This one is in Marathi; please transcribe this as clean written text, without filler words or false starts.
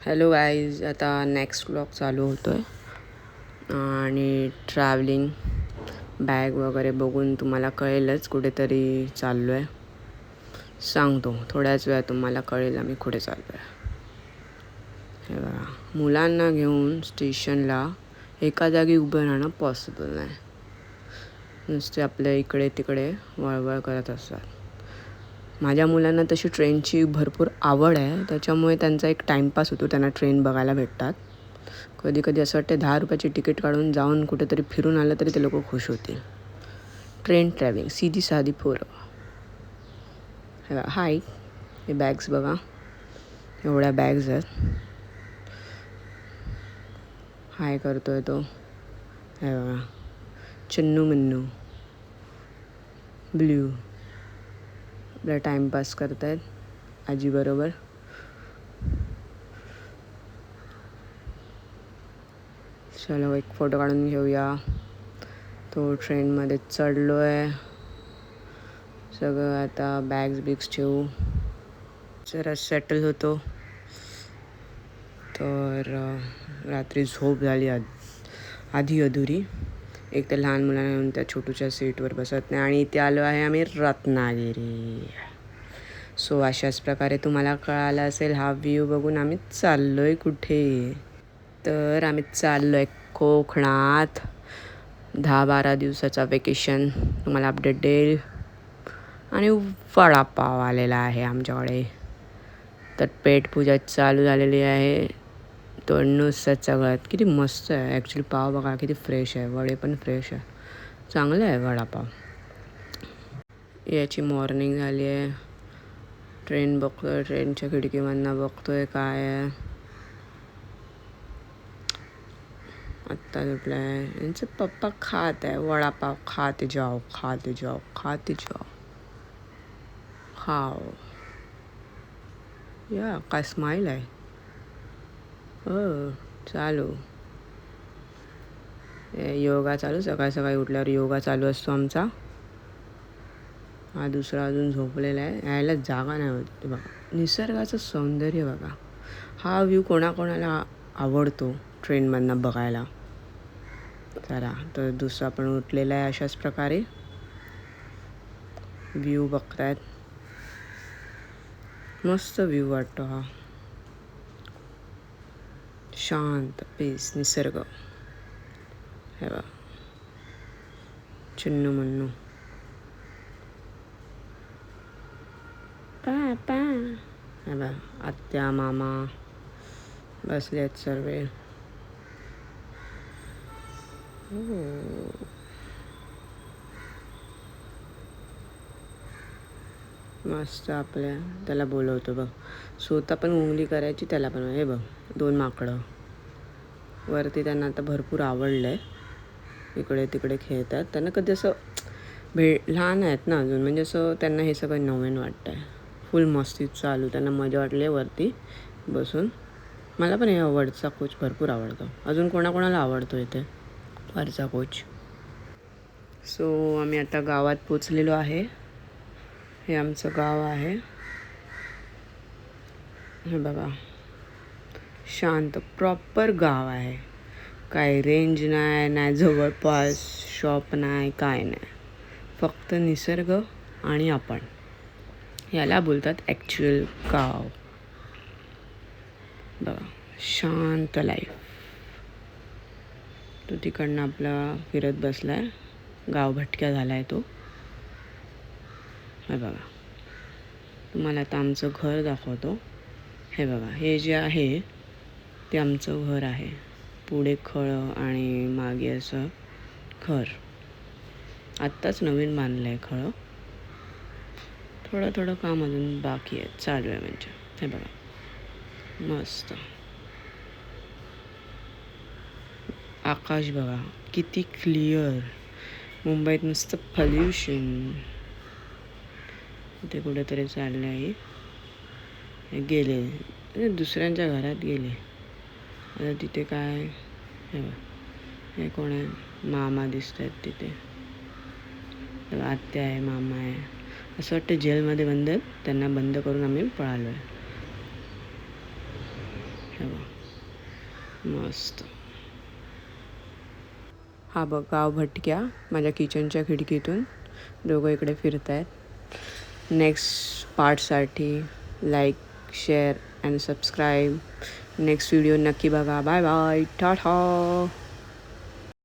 हॅलो गाईज, आता नेक्स्ट व्लॉग चालू होतो आहे आणि ट्रॅव्हलिंग बॅग वगैरे बघून तुम्हाला कळेलच कुठेतरी चाललो आहे. सांगतो थोड्याच वेळात तुम्हाला कळेल आम्ही कुठे चाललो आहे. हे बघा, मुलांना घेऊन स्टेशनला एका जागी उभं राहणं पॉसिबल नाही. नुसते आपल्या इकडे तिकडे वळवळ करत असतात. माझ्या मुलांना तशी ट्रेनची भरपूर आवड आहे, त्याच्यामुळे त्यांचा एक टाईमपास होतो. त्यांना ट्रेन बघायला भेटतात. कधी कधी असं वाटते 10 रुपयाची तिकीट काढून जाऊन कुठेतरी फिरून आलं तरी ते लोक खुश होतील. ट्रेन ट्रॅव्हलिंग सीधी साधी पोरं. हाय, हे बॅग्स बघा, एवढ्या बॅग्स आहेत. हाय करतोय तो. हे बघा, चन्नू मन्नू ब्ल्यू आपला टाईमपास करतायत आजीबरोबर. चलो एक फोटो काढून घेऊया. तो ट्रेनमध्ये चढलो आहे. सगळं आता बॅग्स ठेवू, जरा सेटल होतो. तर रात्री झोप झाली आधी अधुरी. एक तर लहान मुलांना येऊन त्या छोटूच्या सीटवर बसत नाही. आणि इथे आलो आहे आम्ही रत्नागिरी. सो अशाच प्रकारे तुम्हाला कळालं असेल हा व्ह्यू बघून आम्ही चाललो आहे कुठे. तर आम्ही चाललो आहे कोकणात. 10-12 दिवसाचा वेकेशन तुम्हाला अपडेट देईल. आणि वडापाव आलेला आहे आमच्याकडे. तर पेटपूजा चालू झालेली आहे. तो नुसतं सगळ्यात किती मस्त आहे ॲक्च्युली. पाव बघा किती फ्रेश आहे, वडे पण फ्रेश आहे, चांगलं आहे वडापाव. याची मॉर्निंग झाली आहे. ट्रेन बघतोय, ट्रेनच्या खिडकीमधनं बघतोय काय आहे. आत्ता उठला आहे. यांचे पप्पा खात आहे वडापाव. खाते जाओ खाते जाओ खाते जाओ. खाओ या, काय स्माईल आहे. हो चालू योगा चालू. सकाळी सकाळी उठल्यावर योगा चालू असतो आमचा. हा दुसरा अजून झोपलेला आहे. यायला जागा नाही होत. बघा निसर्गाचं सौंदर्य बघा. हा व्ह्यू कोणाकोणाला आवडतो ट्रेनमधनं बघायला. चला तर दुसरा पण उठलेला आहे. अशाच प्रकारे व्ह्यू बघतायत. मस्त व्ह्यू वाटतो हा, शांत पीस निसर्ग. हे बघा चिन्नू मन्नू पापा. हे बघा आत्या मामा बसले आहेत सर्व. मस्त आपल्या त्याला बोलवतो बघ. स्वतः पण उंगली करायची त्याला पण. हे बघ 2 माकडं वरती. त्यांना आता भरपूर आवडलं आहे. इकडे तिकडे खेळतात. त्यांना कधी असं लहान आहेत ना अजून, म्हणजे असं त्यांना हे सगळं नवीन वाटतं आहे. फुल मस्ती चालू. त्यांना मजा वाटली आहे वरती बसून. मला पण हे वरचा कोच भरपूर आवडतो. अजून कोणाकोणाला आवडतो इथे वरचा कोच. सो आम्ही आता गावात पोचलेलो आहे. हे आमचं गाव आहे. हे बघा शांत प्रॉपर गाव आहे. काय रेंज नाही, नाही जवळपास शॉप नाही, काय नाही. फक्त निसर्ग आणि आपण. याला बोलतात ॲक्च्युअल गाव. बघा शांत लाईफ. तो तिकडनं आपला फिरत बसला आहे. गाव भटक्या झाला आहे तो. हे बघा तुम्हाला आता आमचं घर दाखवतो. हे बघा हे जे आहे ते आमचं घर आहे. पुढे खळं आणि मागे असं घर. आत्ताच नवीन बांधलं आहे खळं. थोडं काम अजून बाकी आहे, चालू आहे म्हणजे. हे बघा मस्त आकाश बघा किती क्लिअर. मुंबईत नुसतं पोल्युशन. ते कुठेतरी चाललं आहे. गेले दुसऱ्यांच्या घरात गेले. आता तिथे काय हे कोण आहे. मामा दिसत आहेत तिथे. आत्या आहे, मामा आहे. असं वाटतं जेलमध्ये बंद आहेत. त्यांना बंद करून आम्ही पळालो आहे. हे बघ, मस्त. हा बघ गाव भटक्या माझ्या किचनच्या खिडकीतून दोघं इकडे फिरत आहेत. नेक्स्ट पार्टसाठी like, share and subscribe. Next video नक्की बघा. Bye bye, Tata.